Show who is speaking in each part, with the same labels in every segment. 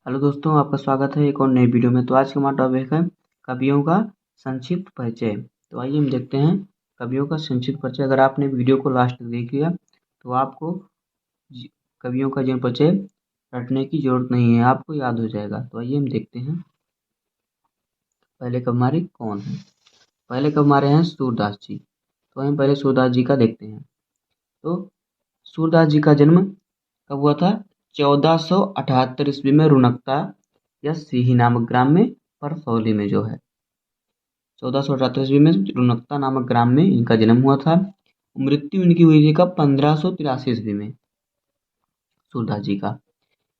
Speaker 1: Hello दोस्तों, आपका स्वागत है एक और नई वीडियो में। तो आज का हमारा टॉपिक है कवियों का संक्षिप्त परिचय। तो आइए हम देखते हैं कवियों का संक्षिप्त परिचय। अगर आपने वीडियो को लास्ट तक देख लिया तो आपको कवियों का जीवन परिचय रटने की जरूरत नहीं है, आपको याद हो जाएगा। तो आइए हम देखते हैं पहले कवि हमारे कौन है। पहले कवि हमारे हैं सूरदास जी। तो हम पहले सूरदास जी का देखते हैं। तो सूरदास जी का जन्म कब हुआ था? 1478 ईस्वी में रुनकता या सीही नामक ग्राम में, परसौली में जो है 1478 ईस्वी में रुनकता नामक ग्राम में इनका जन्म हुआ था। मृत्यु इनकी हुई थी कब? 1583 ईस्वी में सूरदास जी का।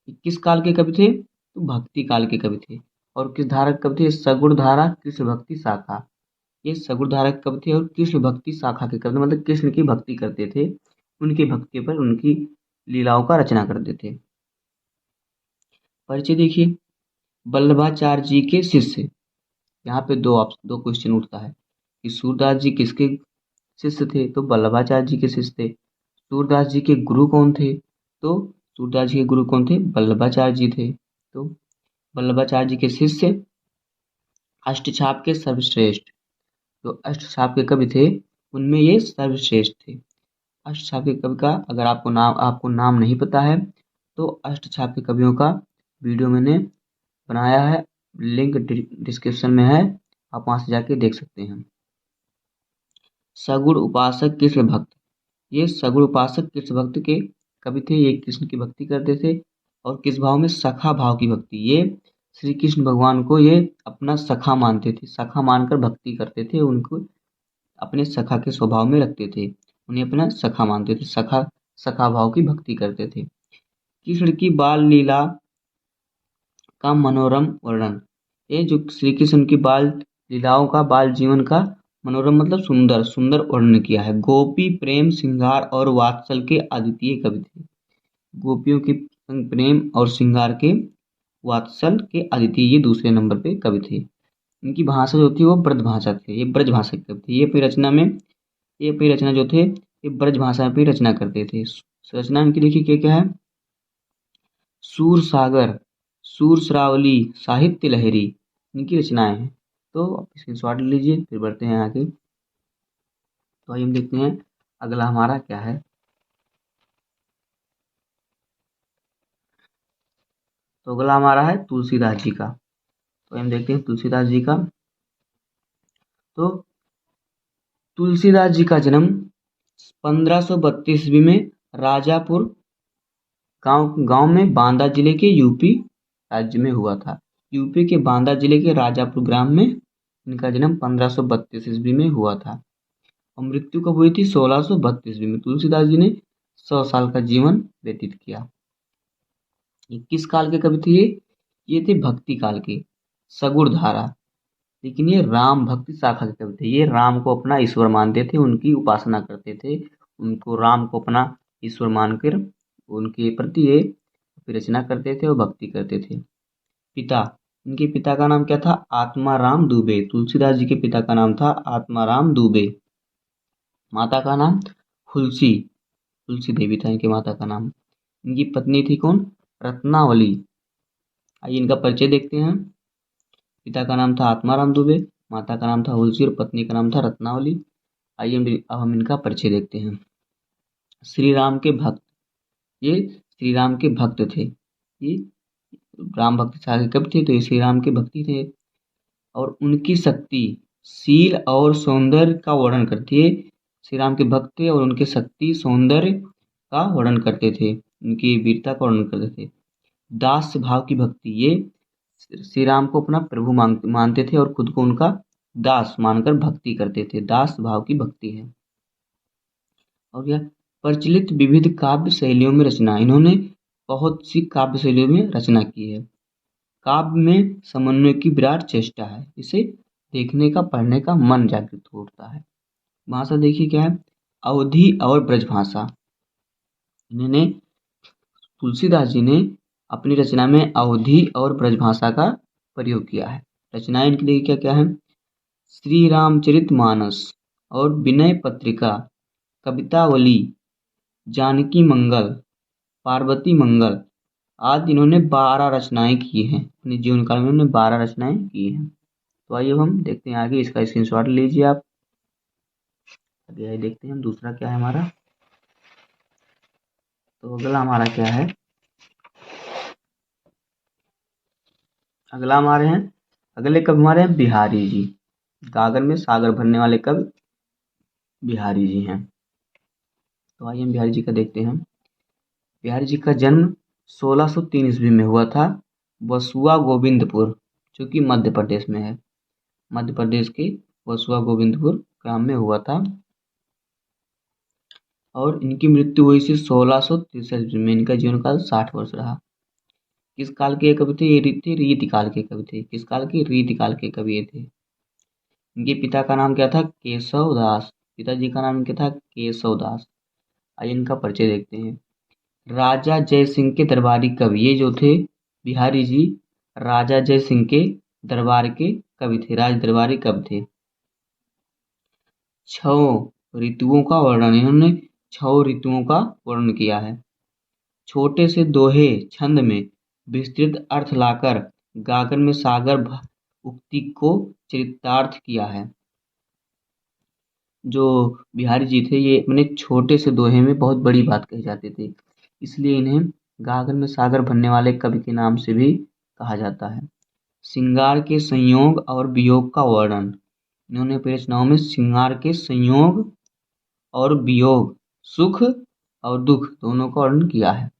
Speaker 1: किस काल के कवि थे? तो भक्ति काल के कवि थे। और किस धारा के कवि थे? सगुण धारा कृष्ण भक्ति शाखा। ये सगुण धारा के कवि थे और कृष्ण भक्ति शाखा के कवि, मतलब कृष्ण की भक्ति करते थे, उनकी भक्ति पर उनकी लीलाओं का रचना करते थे। परिचय देखिए, वल्लभाचार्य जी के शिष्य। यहाँ पे दो क्वेश्चन उठता है कि सूरदास जी किसके शिष्य थे? तो वल्लभाचार्य जी के शिष्य थे। सूरदास जी के गुरु कौन थे? तो सूरदास जी के गुरु कौन थे? वल्लभाचार्य जी थे। तो वल्लभाचार्य जी के शिष्य अष्टछाप के सर्वश्रेष्ठ, जो अष्टछाप के कवि थे उनमें ये सर्वश्रेष्ठ थे। अष्टछाप के कवि का अगर आपको नाम नहीं पता है तो अष्टछाप के कवियों का वीडियो मैंने बनाया है, लिंक डिस्क्रिप्शन में है, आप वहां से जाके देख सकते हैं। सगुण उपासक कृष्ण भक्त। ये सगुण उपासक कृष्ण भक्त के कवि थे। ये कृष्ण की भक्ति करते थे और किस भाव में? सखा भाव की भक्ति। ये श्री कृष्ण भगवान को ये अपना सखा मानते थे, सखा मानकर भक्ति करते थे, उनको अपने सखा के स्वभाव में रखते थे, उन्हें अपना सखा मानते थे, सखा सखा भाव की भक्ति करते थे। कृष्ण की बाल लीला का मनोरम वर्णन। ये जो श्री कृष्ण की बाल लीलाओं का, बाल जीवन का मनोरम मतलब सुंदर सुंदर वर्णन किया है। गोपी प्रेम श्रृंगार और वात्सल के अद्वितीय कवि थे। गोपियों के संग प्रेम और श्रृंगार के, वात्सल के अद्वितीय ये दूसरे नंबर पे कवि थे। इनकी भाषा जो थी वो ब्रज भाषा थे, ये ब्रज भाषा के कवि थे। ये अपनी रचना जो थे ये ब्रज भाषा में रचना करते थे। रचना इनकी देखिए क्या क्या है? सूर सागर, सूर श्रावली, साहित्य लहरी, इनकी रचनाएं हैं। तो आप स्क्रीनशॉट ले लीजिए, फिर बढ़ते हैं आगे। तो आइए हम देखते हैं अगला हमारा क्या है। तो अगला हमारा है तुलसीदास जी का। तो हम देखते हैं तुलसीदास जी का। तो तुलसीदास जी का जन्म 1532 ईस्वी में राजापुर गांव गांव में बांदा जिले के यूपी राज्य में हुआ था। यूपी के बांदा जिले के राजापुर ग्राम में इनका जन्म 1532 ईस्वी में हुआ था और मृत्यु कब हुई थी? 1632 ईस्वी में। तुलसीदास जी ने 100 साल का जीवन व्यतीत किया। ये किस काल के कवि थे? ये थे भक्ति काल के, सगुण धारा। लेकिन ये राम भक्ति शाखा के कवि थे। ये राम को अपना ईश्वर मानते थे, उनकी उपासना करते थे, उनको राम को अपना ईश्वर मानकर उनके प्रति ये रचना करते थे और भक्ति करते थे। पिता, इनके पिता का नाम क्या था? आत्माराम दुबे। तुलसीदास जी के पिता का नाम था आत्माराम दुबे। माता का नाम हुलसी, तुलसी देवी था इनकी माता का नाम। इनकी पत्नी थी कौन? रत्नावली। आइए इनका परिचय देखते हैं। पिता का नाम था आत्माराम दुबे, माता का नाम था हुलसी और पत्नी का नाम था रत्नावली। आइए अब हम इनका परिचय देखते हैं। श्री राम के भक्त, ये श्री राम के भक्त थे। ये राम भक्त सारे कब थे? तो ये श्री राम के भक्ति थे और उनकी शक्ति, शील और सौंदर्य का वर्णन करती है। श्री राम के भक्त थे और उनके शक्ति सौंदर्य का वर्णन करते थे, उनकी वीरता का वर्णन करते थे। दास भाव की भक्ति, ये श्री राम को अपना प्रभु मानते थे और खुद को उनका दास मानकर भक्ति करते थे। दास भाव की भक्ति है। और यह प्रचलित विविध काव्य शैलियों में रचना, इन्होंने बहुत सी काव्य शैलियों में रचना की है। काव्य में समन्वय की विराट चेष्टा है, इसे देखने का, पढ़ने का मन जागृत होता है। भाषा देखिए क्या है? अवधी और ब्रज भाषा। इन्होंने, तुलसीदास जी ने अपनी रचना में अवधी और ब्रज भाषा का प्रयोग किया है। रचनाएं इनकी देखिए क्या क्या है? श्री रामचरितमानस और विनय पत्रिका, कवितावली, जानकी मंगल, पार्वती मंगल आदि इन्होंने 12 रचनाएं की हैं। अपने जीवन काल में इन्होंने 12 रचनाएं की हैं। तो आइए अब हम देखते हैं आगे, इसका स्क्रीनशॉट लीजिए आप। आगे आइए देखते हैं हम दूसरा क्या है हमारा। तो अगला हमारा क्या है, अगला हमारे हैं, अगले कवि हमारे हैं बिहारी जी। गागर में सागर भरने वाले कवि बिहारी जी हैं। तो आइए हम बिहारी जी का देखते हैं। बिहारी जी का जन्म 1603 ईस्वी में हुआ था, वसुआ गोविंदपुर, जो कि मध्य प्रदेश में है। मध्य प्रदेश के वसुआ गोविंदपुर ग्राम में हुआ था। और इनकी मृत्यु हुई थी 1663 ईस्वी में। इनका जीवन काल 60 वर्ष रहा। किस काल के कवि थे? ये थे रीतिकाल के कवि थे। किस काल के? रीतिकाल के कवि ये थे। इनके पिता का नाम क्या था? केशव दास। पिताजी का नाम क्या था? केशव दास। आइए इनका परिचय देखते हैं। राजा जय सिंह के दरबारी कवि, ये जो थे बिहारी जी, राजा जय सिंह के दरबार के कवि थे, राज दरबारी कवि थे। 6 ऋतुओं का वर्णन, इन्होंने 6 ऋतुओं का वर्णन किया है। छोटे से दोहे छंद में विस्तृत अर्थ लाकर गागर में सागर उक्ति को चरितार्थ किया है। जो बिहारी जी थे ये अपने छोटे से दोहे में बहुत बड़ी बात कही जाते थे, इसलिए इन्हें गागर में सागर भरने वाले कवि के नाम से भी कहा जाता है। श्रृंगार के संयोग और वियोग का वर्णन, इन्होंने अपनी रचनाओं में श्रृंगार के संयोग और वियोग, सुख और दुख दोनों का वर्णन किया है।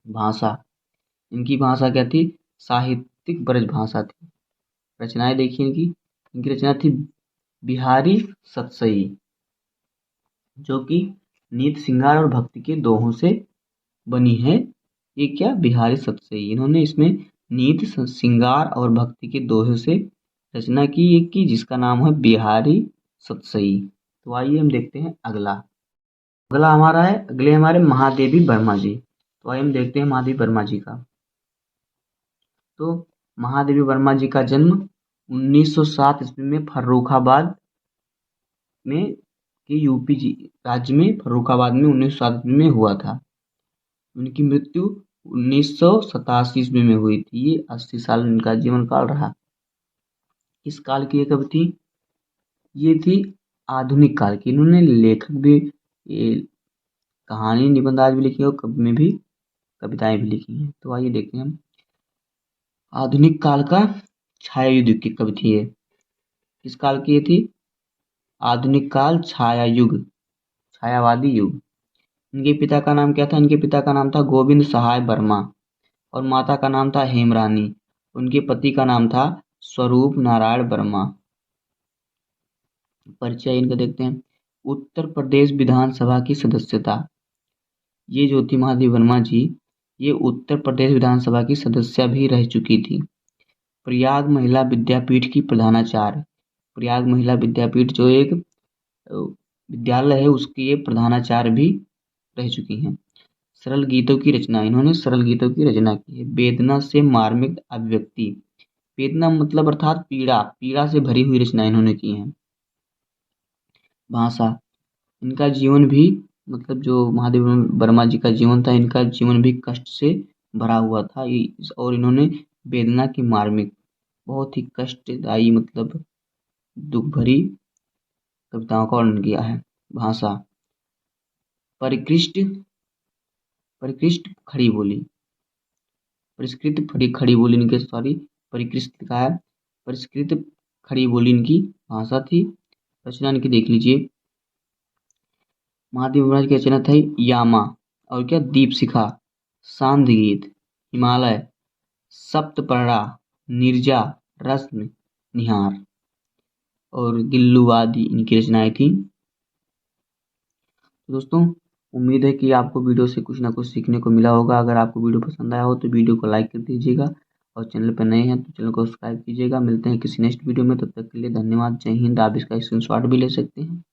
Speaker 1: भाषा, इनकी भाषा क्या थी? साहित्यिक ब्रज भाषा थी। रचनाएं देखिए इनकी, इनकी रचना थी बिहारी सतसई, जो कि नीत श्रृंगार और भक्ति के दोहों से बनी है। ये क्या? बिहारी सतसई। इन्होंने इसमें नीत श्रृंगार और भक्ति के दोहे से रचना की एक की, जिसका नाम है बिहारी सतसई। तो आइए हम देखते हैं अगला। अगला हमारा है, अगले हमारे महादेवी वर्मा जी। तो आइए हम देखते हैं महादेवी वर्मा जी का। तो महादेवी वर्मा जी का जन्म 1907 ईस्वी में फर्रुखाबाद में के यूपी जी राज्य में फर्रुखाबाद में 1907 ईस्वी में हुआ था। उनकी मृत्यु 1987 ईस्वी में हुई थी। ये 80 साल उनका जीवन काल रहा। इस काल की ये कवि थी, ये थी आधुनिक काल की। इन्होंने लेखक भी, ये कहानी निबंध भी लिखी और कवि में भी कविताएं भी लिखी हैं। तो आइए देखते हैं हम। आधुनिक काल का छाया युग की कवि थी ये। किस काल की ये थी? आधुनिक काल छाया युग, छायावादी युग। इनके पिता का नाम क्या था? इनके पिता का नाम था गोविंद सहाय वर्मा और माता का नाम था हेमरानी। उनके पति का नाम था स्वरूप नारायण वर्मा। परिचय इनका देखते हैं। उत्तर प्रदेश विधानसभा की सदस्यता, ये जो थी महादेवी वर्मा जी, ये उत्तर प्रदेश विधानसभा की सदस्य भी रह चुकी थी। प्रयाग महिला विद्यापीठ की प्रधानाचार्य, प्रयाग महिला विद्यापीठ जो एक विद्यालय है, उसकी ये प्रधानाचार्य भी रह चुकी हैं। सरल गीतों की रचना, इन्होंने सरल गीतों की रचना की है। वेदना से मार्मिक अभिव्यक्ति, वेदना मतलब अर्थात पीड़ा, पीड़ा से भरी हुई रचना इन्होंने की हैं। भाषा, इनका जीवन भी, मतलब जो महादेव वर्मा जी का जीवन था, इनका जीवन भी कष्ट से भरा हुआ था। और इन्होंने वेदना की मार्मिक, बहुत ही कष्टदायी, मतलब दुख भरी कविताओं का वर्णन किया है। भाषा, परिकृष्ट परिकृष्ट खड़ी बोली, परिष्कृत खड़ी बोली इनके, सॉरी परिकृष्ट लिखा है, परिष्कृत खड़ी बोली इनकी भाषा थी। रचना इनकी देख लीजिए। महादेव वर्मा की रचना थी यामा, और क्या? दीप शिखा, सांध गीत, हिमालय, सप्तपर्णा, नीरजा, रश्मि, निहार और गिल्लुवादी इनकी रचनाएं थी। तो दोस्तों, उम्मीद है कि आपको वीडियो से कुछ ना कुछ सीखने को मिला होगा। अगर आपको वीडियो पसंद आया हो तो वीडियो को लाइक कर दीजिएगा, और चैनल पर नए हैं तो चैनल को सब्सक्राइब कीजिएगा। मिलते हैं किसी नेक्स्ट वीडियो में, तब तक के लिए धन्यवाद। जय हिंद। आप इसका स्क्रीनशॉट भी ले सकते हैं।